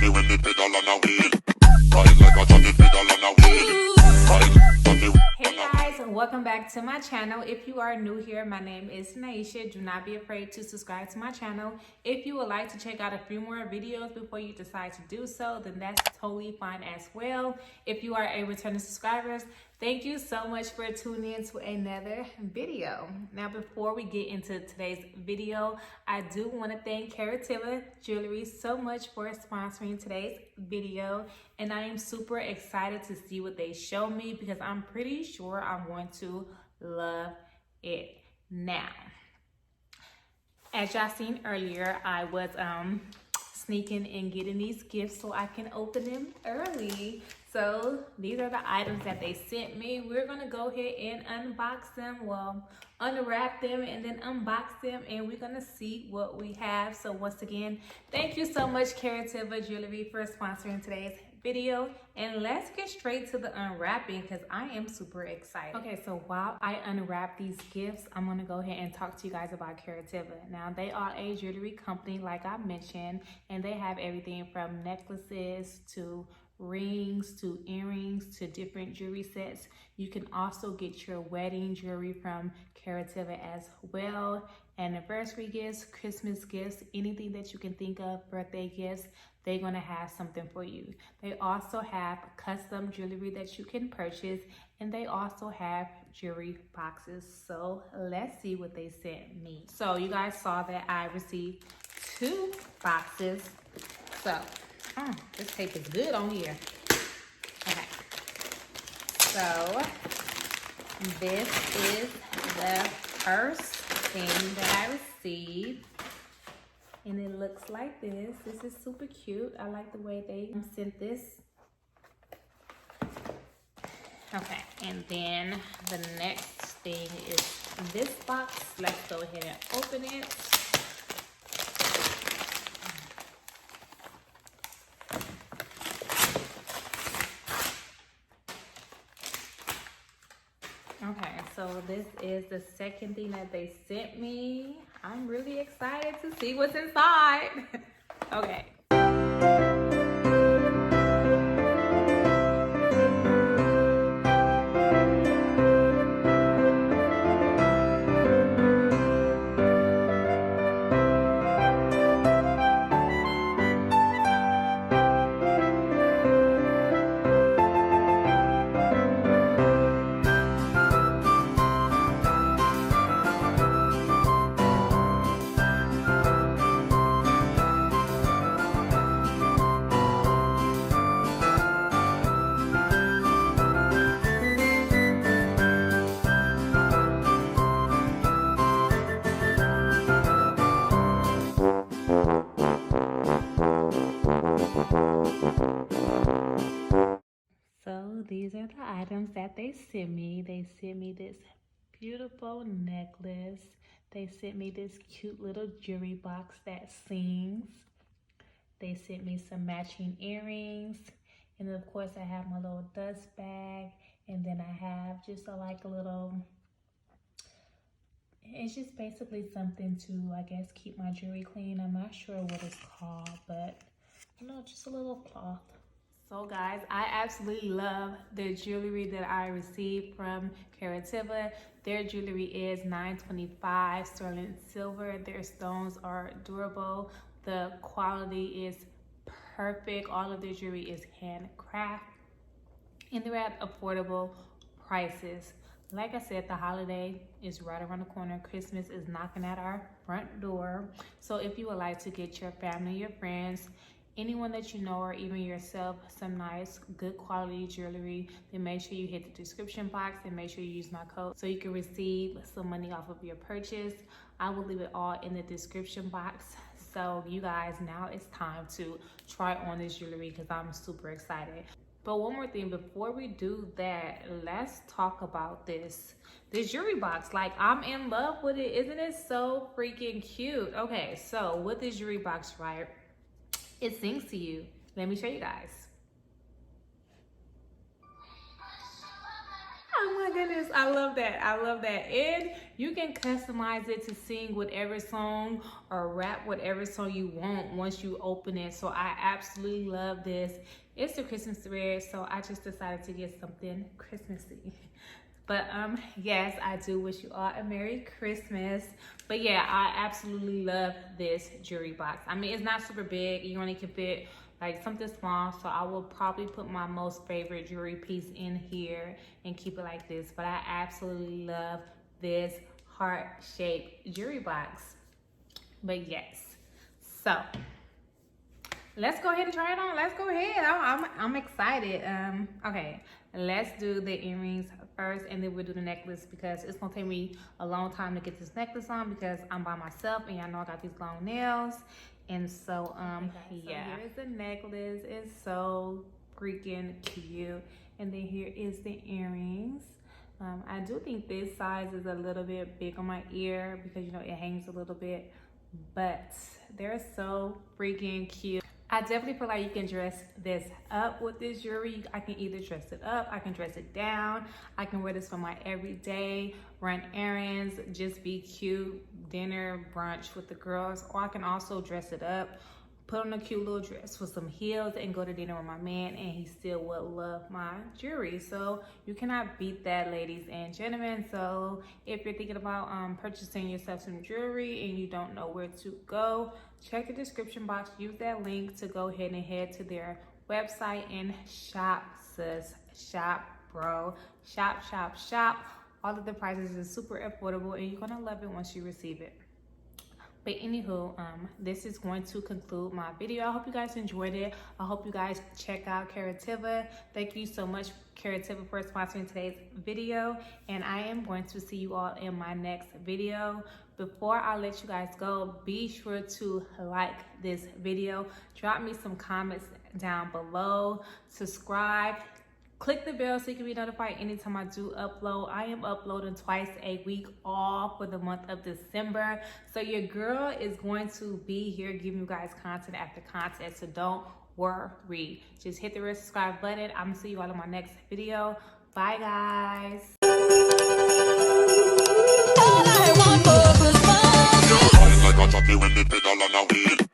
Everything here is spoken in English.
me when the pedal on a wheel. Ride like a Johnny pedal on a wheel. Hey guys, welcome back to my channel. If you are new here, my name is Nyiesha. Do not be afraid to subscribe to my channel. If you would like to check out a few more videos before you decide to do so, then that's totally fine as well. If you are a returning subscriber, thank you so much for tuning in to another video. Now, before we get into today's video, I do want to thank Karativa Jewelry so much for sponsoring today's video. And I am super excited to see what they show me because I'm pretty sure I'm going to love it. Now, as y'all seen earlier, I was sneaking and getting these gifts so I can open them early. So these are the items that they sent me. We're gonna go ahead and unbox them, well, unwrap them and then unbox them, and we're gonna see what we have. So once again, thank you so much Karativa Jewelry for sponsoring today's video, and let's get straight to the unwrapping because I am super excited. Okay, so while I unwrap these gifts, I'm gonna go ahead and talk to you guys about Karativa. Now, they are a jewelry company like I mentioned, and they have everything from necklaces to rings to earrings to different jewelry sets. You can also get your wedding jewelry from Karativa as well. Anniversary gifts, Christmas gifts, anything that you can think of, birthday gifts, they're gonna have something for you. They also have custom jewelry that you can purchase, and they also have jewelry boxes. So let's see what they sent me. So you guys saw that I received 2 boxes. So this tape is good on here. Okay, so this is the first thing that I received, and it looks like this. This is super cute. I like the way they sent this. Okay, and then the next thing is this box. Let's go ahead and open it. Okay, so this is the second thing that they sent me. I'm really excited to see what's inside. Okay. So these are the items that they sent me. They sent me this beautiful necklace. They sent me this cute little jewelry box that sings. They sent me some matching earrings. And then of course I have my little dust bag. And then I have just a little, it's just basically something to, I guess, keep my jewelry clean. I'm not sure what it's called, but you know, just a little cloth. So guys, I absolutely love the jewelry that I received from Karativa. Their jewelry is $9.25 sterling silver. Their stones are durable. The quality is perfect. All of their jewelry is handcrafted, and they're at affordable prices. Like I said, the holiday is right around the corner. Christmas is knocking at our front door. So if you would like to get your family, your friends, anyone that you know, or even yourself, some nice, good quality jewelry, then make sure you hit the description box and make sure you use my code so you can receive some money off of your purchase. I will leave it all in the description box. So you guys, now it's time to try on this jewelry because I'm super excited. But one more thing, before we do that, let's talk about this jewelry box. Like, I'm in love with it. Isn't it so freaking cute? Okay, so with this jewelry box, right, it sings to you. Let me show you guys. I my goodness, I love that. I love that. And you can customize it to sing whatever song or rap whatever song you want once you open it. So I absolutely love this. It's the Christmas thread, so I just decided to get something Christmassy. But yes, I do wish you all a Merry Christmas. But yeah, I absolutely love this jewelry box. I mean, it's not super big. You only can fit like something small, so I will probably put my most favorite jewelry piece in here and keep it like this. But I absolutely love this heart-shaped jewelry box. But yes, so let's go ahead and try it on. Let's go ahead. I'm excited. Okay, let's do the earrings first, and then we'll do the necklace because it's gonna take me a long time to get this necklace on because I'm by myself, and y'all know I got these long nails. And so, yeah. So here's the necklace. It's so freaking cute. And then here is the earrings. I do think this size is a little bit big on my ear because, you know, it hangs a little bit. But they're so freaking cute. I definitely feel like you can dress this up with this jewelry. I can either dress it up, I can dress it down. I can wear this for my everyday, run errands, just be cute, dinner, brunch with the girls. Or I can also dress it up, put on a cute little dress with some heels and go to dinner with my man, and he still would love my jewelry. So you cannot beat that, ladies and gentlemen. So if you're thinking about purchasing yourself some jewelry and you don't know where to go, check the description box. Use that link to go ahead and head to their website and shop, sis. Shop, bro. Shop, shop, shop. All of the prices are super affordable, and you're gonna love it once you receive it. But anywho, this is going to conclude my video. I hope you guys enjoyed it. I hope you guys check out Karativa. Thank you so much, Karativa, for sponsoring today's video. And I am going to see you all in my next video. Before I let you guys go, be sure to like this video. Drop me some comments down below. Subscribe. Click the bell so you can be notified anytime I do upload. I am uploading twice a week, all for the month of December. So your girl is going to be here giving you guys content after content. So don't worry. Just hit the red subscribe button. I'm gonna see you all in my next video. Bye, guys. Like a jockey when they pedal on a wheel.